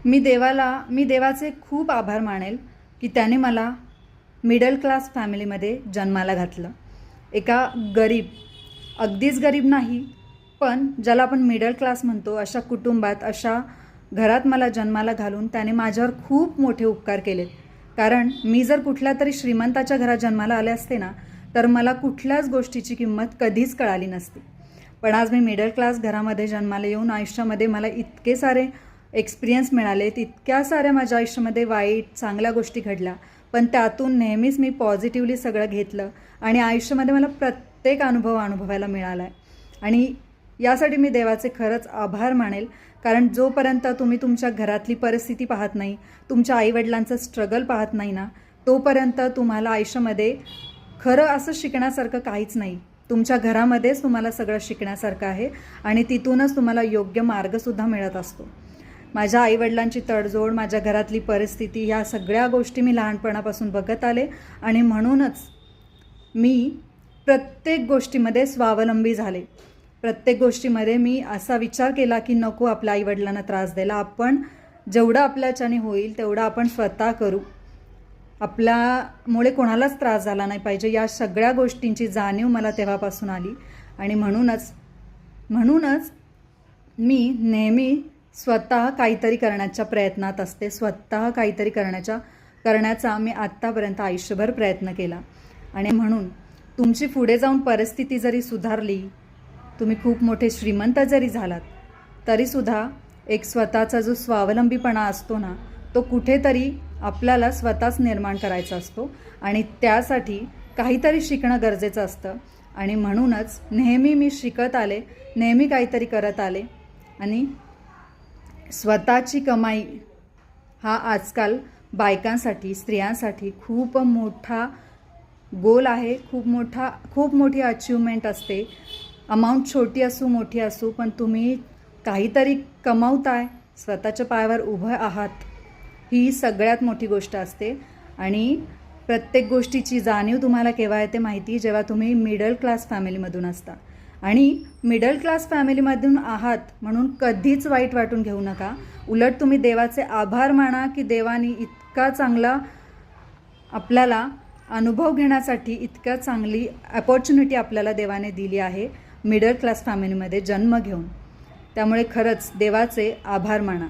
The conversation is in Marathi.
मी देवाचे खूप आभार मानेल की त्याने मला मिडल क्लास फॅमिलीमध्ये जन्माला घातलं। एका गरीब, अगदीच गरीब नाही, पण ज्याला आपण मिडल क्लास म्हणतो अशा कुटुंबात, अशा घरात मला जन्माला घालून त्याने माझ्यावर खूप मोठे उपकार केलेत। कारण मी जर कुठल्या तरी श्रीमंताच्या घरात जन्माला आले असते ना, तर मला कुठल्याच गोष्टीची किंमत कधीच कळाली नसती। पण आज मी मिडल क्लास घरामध्ये जन्माला येऊन आयुष्यामध्ये मला इतके सारे एक्सपिरियन्स मिळाले, इतक्या साऱ्या माझ्या आयुष्यामध्ये वाईट चांगल्या गोष्टी घडल्या, पण त्यातून नेहमीच मी पॉझिटिव्हली सगळं घेतलं आणि आयुष्यामध्ये मला प्रत्येक अनुभव अनुभवायला मिळाला आहे। आणि यासाठी मी देवाचे खरंच आभार मानेल। कारण जोपर्यंत तुम्ही तुमच्या घरातली परिस्थिती पाहत नाही, तुमच्या आईवडिलांचं स्ट्रगल पाहत नाही ना, तोपर्यंत तुम्हाला आयुष्यामध्ये खरं असं शिकण्यासारखं काहीच नाही। तुमच्या घरामध्येच तुम्हाला सगळं शिकण्यासारखं आहे आणि तिथूनच तुम्हाला योग्य मार्गसुद्धा मिळत असतो। माझ्या आईवडिलांची तडजोड, माझ्या घरातली परिस्थिती, ह्या सगळ्या गोष्टी मी लहानपणापासून बघत आले आणि म्हणूनच मी प्रत्येक गोष्टीमध्ये स्वावलंबी झाले। प्रत्येक गोष्टीमध्ये मी असा विचार केला की नको आपल्या आईवडिलांना त्रास द्यायला, आपण जेवढं आपल्याच्याने होईल तेवढं आपण स्वतः करू, आपल्यामुळे कोणालाच त्रास झाला नाही पाहिजे। या सगळ्या गोष्टींची जाणीव मला तेव्हापासून आली आणि म्हणूनच मी नेहमी स्वतः काहीतरी करण्याच्या प्रयत्नात असते। स्वतः काहीतरी करण्याचा मी आत्तापर्यंत आयुष्यभर प्रयत्न केला। आणि म्हणून तुमची पुढे जाऊन परिस्थिती जरी सुधारली, तुम्ही खूप मोठे श्रीमंत जरी झालात, तरीसुद्धा एक स्वतःचा जो स्वावलंबीपणा असतो ना, तो कुठेतरी आपल्याला स्वतःच निर्माण करायचा असतो आणि त्यासाठी काहीतरी शिकणं गरजेचं असतं। आणि म्हणूनच नेहमी मी शिकत आले, नेहमी काहीतरी करत आले आणि स्वतःची कमाई हा आजकाल बायकांसाठी, स्त्रियांसाठी खूप मोठा गोल आहे, खूप मोठी अचीवमेंट असते। अमाऊंट छोटी असू मोठी असू, पण तुम्ही काहीतरी कमावताय, स्वतःच्या पायावर उभं आहात, ही सगळ्यात मोठी गोष्ट असते। आणि प्रत्येक गोष्टीची जाणीव तुम्हाला केव्हा येते माहिती, जेव्हा तुम्ही मिडल क्लास फॅमिलीमधून असता। आणि मिडल क्लास फॅमिलीमधून आहात म्हणून कधीच वाईट वाटून घेऊ नका, उलट तुम्ही देवाचे आभार माना की देवाने इतका चांगला आपल्याला अनुभव घेण्यासाठी इतक्या चांगली अपॉर्च्युनिटी आपल्याला देवाने दिली आहे मिडल क्लास फॅमिलीमध्ये जन्म घेऊन। त्यामुळे खरंच देवाचे आभार माना।